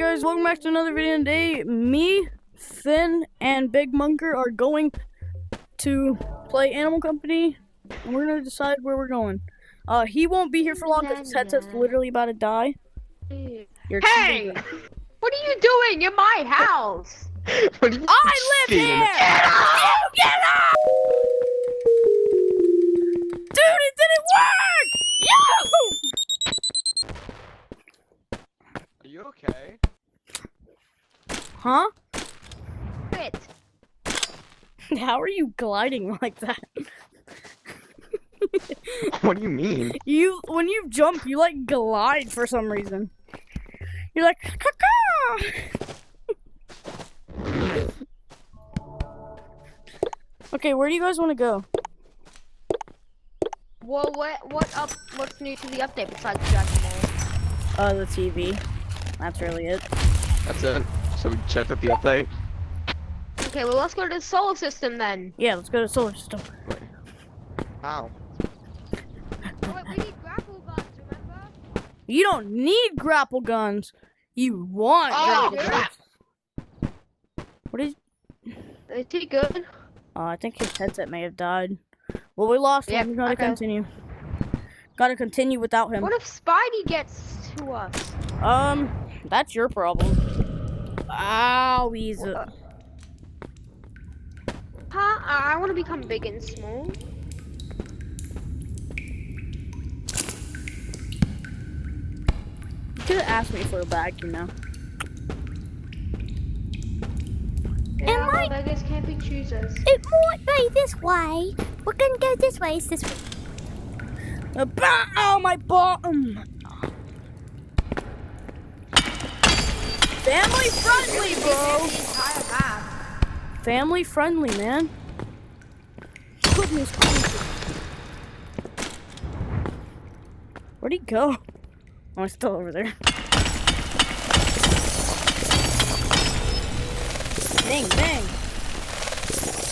guys, welcome back to another video. Today, me, Finn, and Big Munker are going to play Animal Company, and we're gonna decide where we're going. He won't be here for long because his headset's literally about to die. Hey! What are you doing in my house? What are you I live here! Get out! Get out! Dude, it didn't work! Yo! Are you okay? Huh? Quit. How are you gliding like that? What do you mean? When you jump, you like glide for some reason. You're like, caw. Okay, where do you guys want to go? Well, what's new to the update besides Dragon Ball? The TV. That's really it. That's it. So we checked out the update. Okay, well let's go to the solar system then. Yeah, let's go to solar system. Wait. How? Wait, we need grapple guns, remember? You don't need grapple guns. You want grapple guns. What is? Is he good? I think his headset may have died. Well, we lost him. We gotta continue. Gotta continue without him. What if Spidey gets to us? That's your problem. Ow, easy. Huh? I want to become big and small. You could have asked me for a bag, you know. Yeah, well, beggars can't be choosers. It might be this way. We're gonna go this way. It's this way. Ow, my bottom. Family friendly, bro. The entire map. Family friendly, man. Goodness gracious. Where'd he go? Oh, he's still over there. Bang, bang.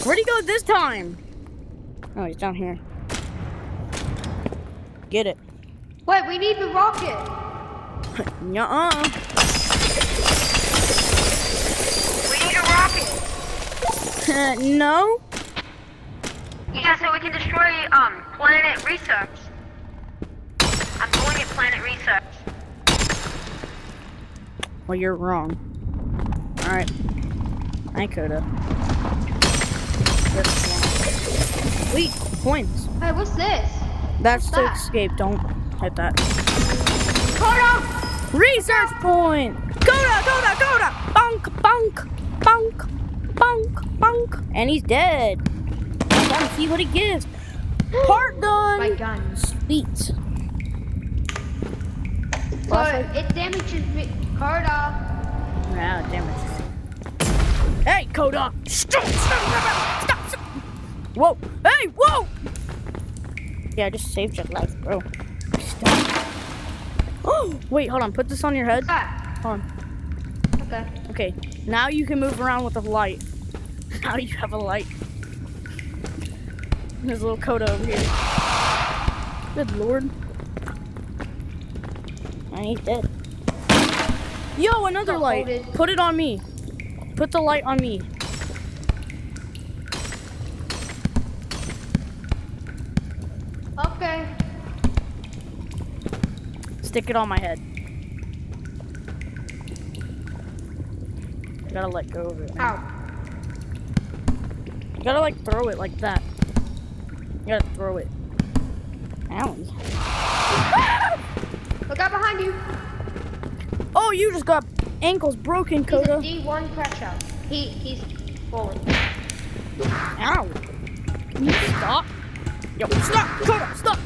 Where'd he go this time? Oh, he's down here. Get it. Wait, we need the rocket. Nuh-uh. We need a rocket. No? Yeah, so we can destroy planet research. I'm calling it planet research. Well, you're wrong. Alright. I coulda. Wait, coins. Hey, what's this? That's to that? escape. Don't hit that. Coda! Research point! Coda! Bonk, bonk, bonk, bonk, bonk. And he's dead. I'm trying to see what he gives. Part done! My guns. Sweet. So it damages me. Coda! Yeah, damage. Hey, Coda! Stop! Whoa! Hey, whoa! Yeah, I just saved your life, bro. Stop. Oh, wait, hold on. Put this on your head. Hold on. Okay. Okay, now you can move around with a light. Now you have a light. There's a little Coda over here. Good lord. And he's dead. Yo, another light. Put it on me. Put the light on me. Okay. Stick it on my head. You gotta let go of it. Ow. You gotta like throw it like that. You gotta throw it. Ow. Look out behind you. Oh, you just got ankles broken, Coda. He's a D1 crash out. He's falling. Ow. Can you stop? Yo, stop! Coda, stop!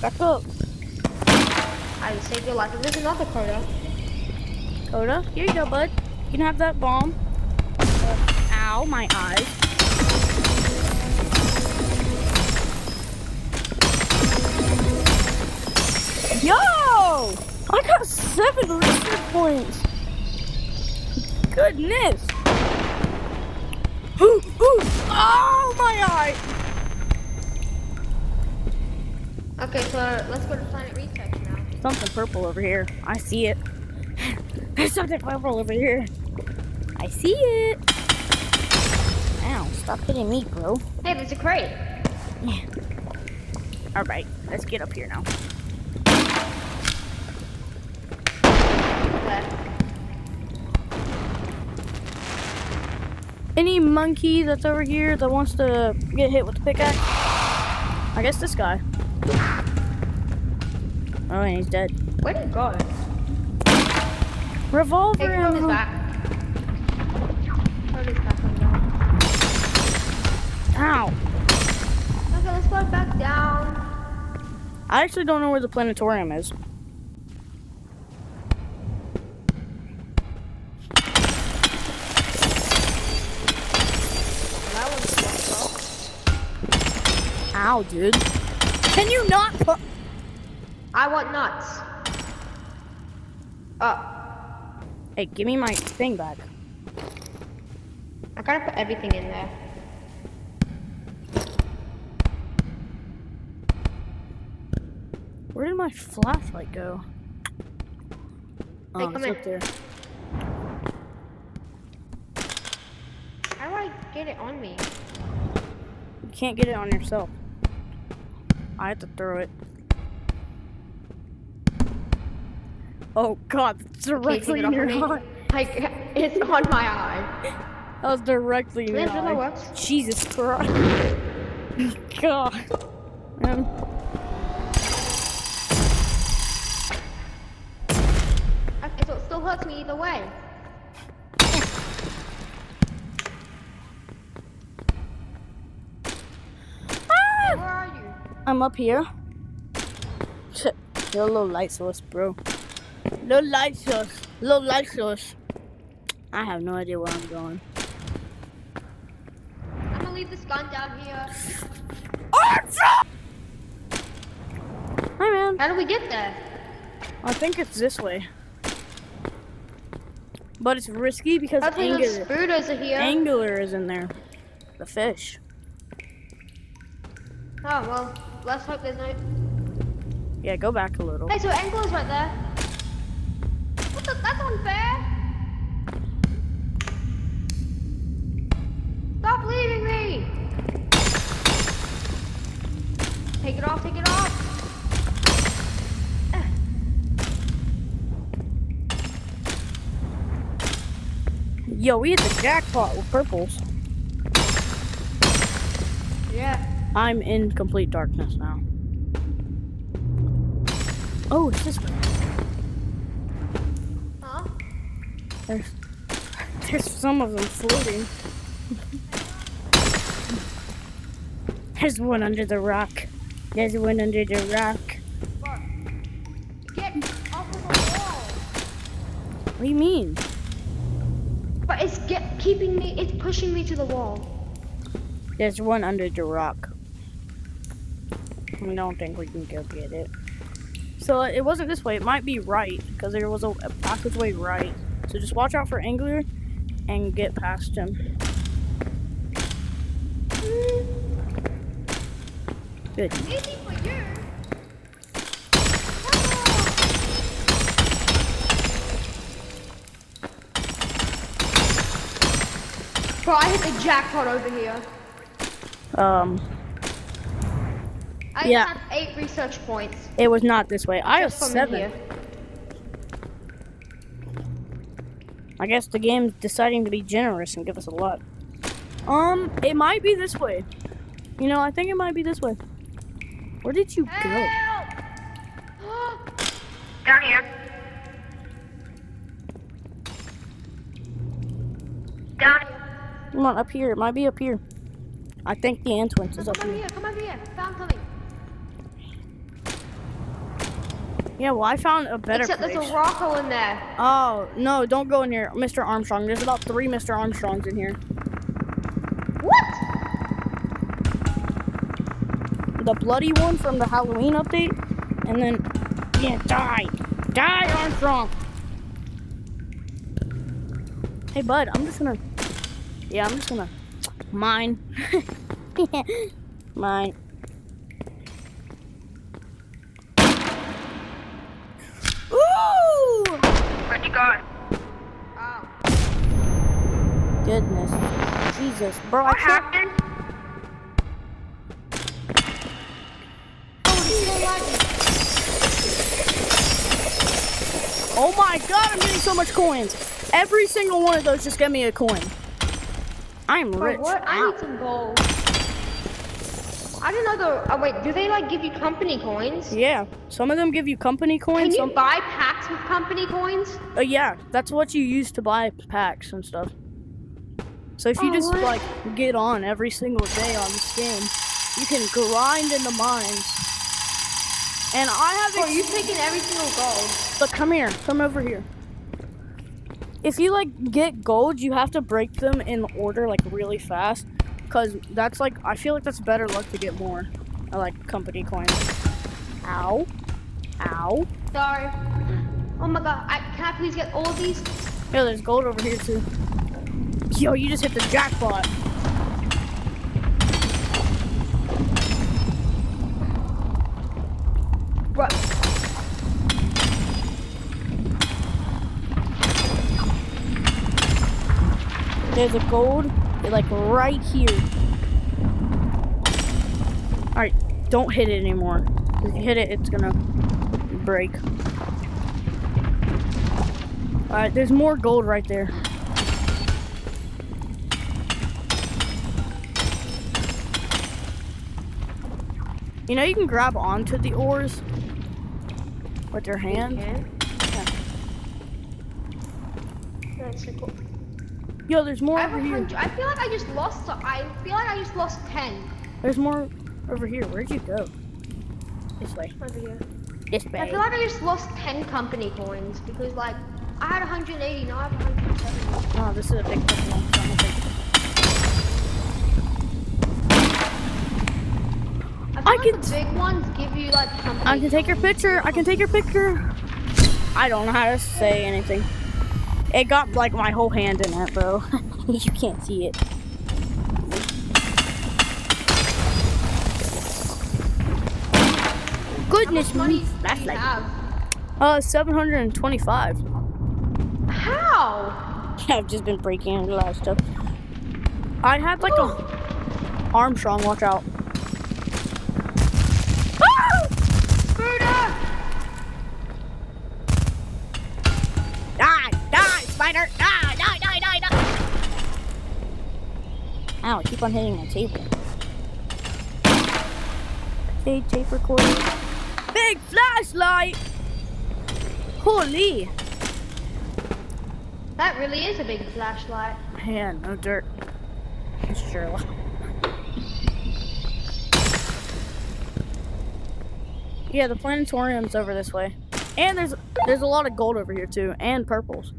Back up. I saved your life. And there's another Coda. Coda, here you go, bud. You can have that bomb. Ow, my eyes. Yo! I got 7 research points. Goodness. Ooh, ooh. Oh, my eye. Okay, so let's go to planet research now. Something purple over here. I see it. There's something purple over here. I see it. Ow, stop hitting me, bro. Hey, there's a crate. Yeah. Alright, let's get up here now. Any monkey that's over here that wants to get hit with the pickaxe? I guess this guy. Oh, and he's dead. Where'd he go? Revolver Hey, throw his ammo. back. Throw his back on down. Ow. Okay, let's go back down. I actually don't know where the planetarium is. That one's fucked up. Ow, dude. Can you not put... I want nuts. Oh, Hey, give me my thing back. I gotta put everything in there. Where did my flashlight go? Hey, Oh, come it's in. up there. How do I get it on me? You can't get it on yourself. I have to throw it. Oh god, it's Can you take directly it in off your of me? eye. Like, it's on my eye. That was directly in your Liz, eye. works. Jesus Christ. God. Man. Okay, so it still hurts me either way. Hey, where are you? I'm up here. You're a little light source, bro. Little light source. Little light source. I have no idea where I'm going. I'm gonna leave this gun down here. Hi, man. How do we get there? I think it's this way. But it's risky because Hopefully those spooters are here. angler is in there. The fish. Oh, well, let's hope there's no... Yeah, go back a little. Hey, so angler's right there. What the? That's unfair. Stop leaving me. Take it off, take it off. Yo, we hit the jackpot with purples. Yeah. I'm in complete darkness now. Oh, it's this way. Huh? There's some of them floating. There's one under the rock. There's one under the rock. Get off of the wall. What do you mean? But it's keeping me, it's pushing me to the wall. There's one under the rock. I don't think we can go get it. So it wasn't this way. It might be right because there was a passageway right. So just watch out for angler and get past him. Good. Easy for you. Bro, I hit the jackpot over here. I Yeah. have 8 research points. It was not this way. I have Just from in 7. here. I guess the game's deciding to be generous and give us a lot. It might be this way. You know, I think it might be this way. Where did you go? Help! Down here. Down here. Come on, up here. It might be up here. I think the entrance is up Come over here. here, come over here. Found something. Yeah, well, I found a better Except place. there's a rock hole in there. Oh, no, don't go in here, Mr. Armstrong. There's about 3 Mr. Armstrongs in here. What? The bloody one from the Halloween update, and then, yeah, die. Die, Armstrong! Hey, bud, I'm just gonna mine. Mine. Ooh! Where'd you go? goodness. Jesus, bro, I What can't. happened? Oh my god, I'm getting so much coins. Every single one of those just get me a coin. I'm Bro, rich. what? I need some gold. I don't know though. Oh wait, do they like give you company coins? Yeah, some of them give you company Can coins. you buy packs with company coins? Yeah, that's what you use to buy packs and stuff. So if you Oh, just what? like get on every single day on this game, you can grind in the mines. And I have Bro, you taking every single gold. But come here, come over here. If you like get gold, you have to break them in order like really fast, cause that's like I feel like that's better luck to get more, like company coins. Ow, ow. Sorry. Oh my god, can I please get all of these? Yeah, there's gold over here too. Yo, you just hit the jackpot. Bro, There's a gold, like right here. All right, don't hit it anymore. If you hit it, it's gonna break. All right, there's more gold right there. You know you can grab onto the ores with your hand. okay. That's so cool. Yo, there's more I have over here. 100. I feel like I just lost. I feel like I just lost 10 There's more over here. Where'd you go? This way. over here. This I way. feel like I just lost 10 company coins because like I had 180, now I have 170. Oh, this is a big one. So I'm gonna take it. I I feel can like the big ones give you like company I can take your coins. picture. I can take your picture. I don't know how to say anything. It got like my whole hand in it, bro. You can't see it. Goodness How much money me. do That's you like have? 725. How? I've just been breaking into a lot of stuff. I had like a Armstrong, watch out. Scooter! Die! Die, spider! Die! Die! Die! Die! Die! Ow, I keep on hitting my table. Okay, tape recorder. Big flashlight! Holy! That really is a big flashlight. Yeah, no dirt. Sure. Yeah, the planetarium's over this way. And there's a lot of gold over here too, and purples.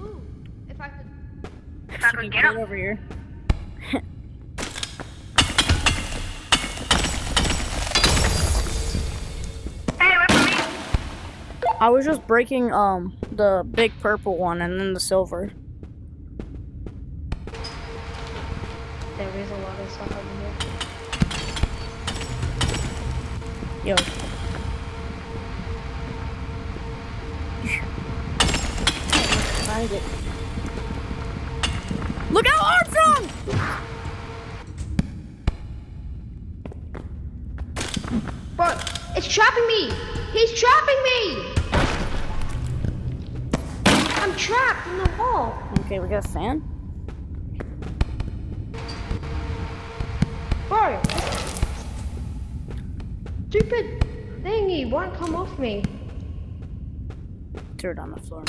Ooh, if I could. If I could get up. over here. Hey, wait for me. I was just breaking the big purple one and then the silver. There is a lot of stuff over here. Yo. Find it. Look out, Armstrong! Bro, it's trapping me! He's trapping me! I'm trapped in the hole. Okay, we got a fan. Bro! Stupid thingy won't come off me. Dirt on the floor.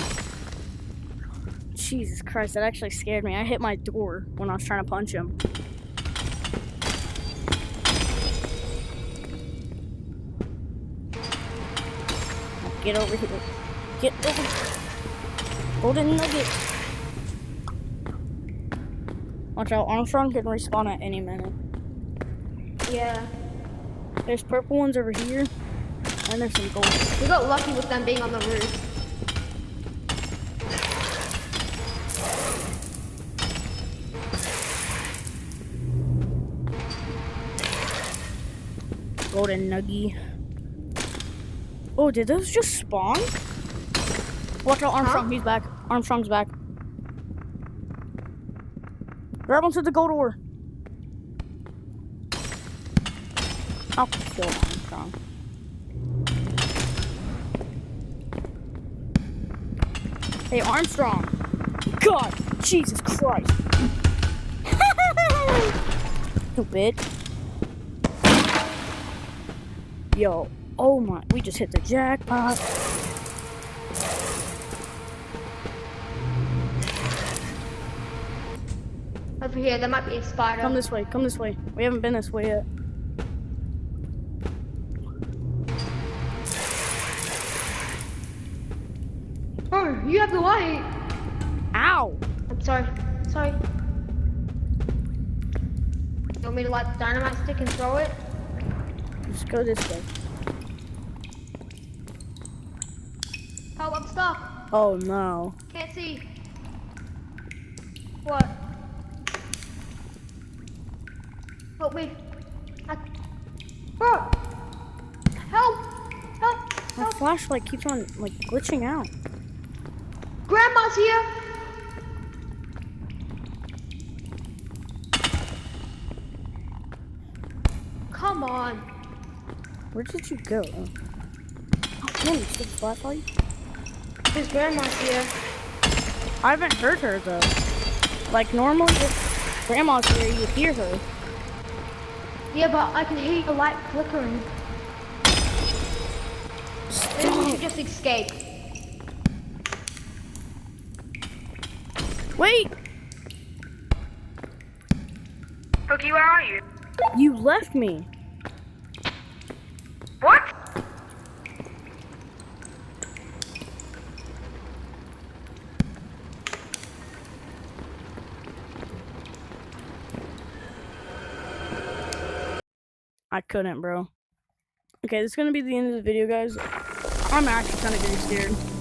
Jesus Christ, that actually scared me. I hit my door when I was trying to punch him. Get over here. Get over here. Golden nugget. Watch out, Armstrong can respawn at any minute. Yeah. There's purple ones over here, and there's some gold. We got lucky with them being on the roof. Golden nuggy. Oh, did those just spawn? Watch out, Armstrong, he's back. Armstrong's back. Grab onto the gold ore. I'll kill Armstrong. Hey, Armstrong. God, Jesus Christ. Stupid. Yo, oh my, we just hit the jackpot. Over here, there might be a spider. Come this way, come this way. We haven't been this way yet. Oh, you have the light. Ow! I'm sorry. Sorry. You want me to light the dynamite stick and throw it? Just go this way. Oh, I'm stuck. Oh no. Can't see. What? Help me. Bro! Help! Help! My Help! flashlight keeps on like glitching out. Grandma's here! Come on. Where did you go? Oh, come on, you stupid flashlight. His grandma's here. I haven't heard her though. Like normally if grandma's here, you hear her. Yeah, but I can hear the light flickering. Maybe we should just escape. Wait! Cookie, where are you? You left me. What? I couldn't, bro. Okay, this is gonna be the end of the video, guys. I'm actually kind of getting scared.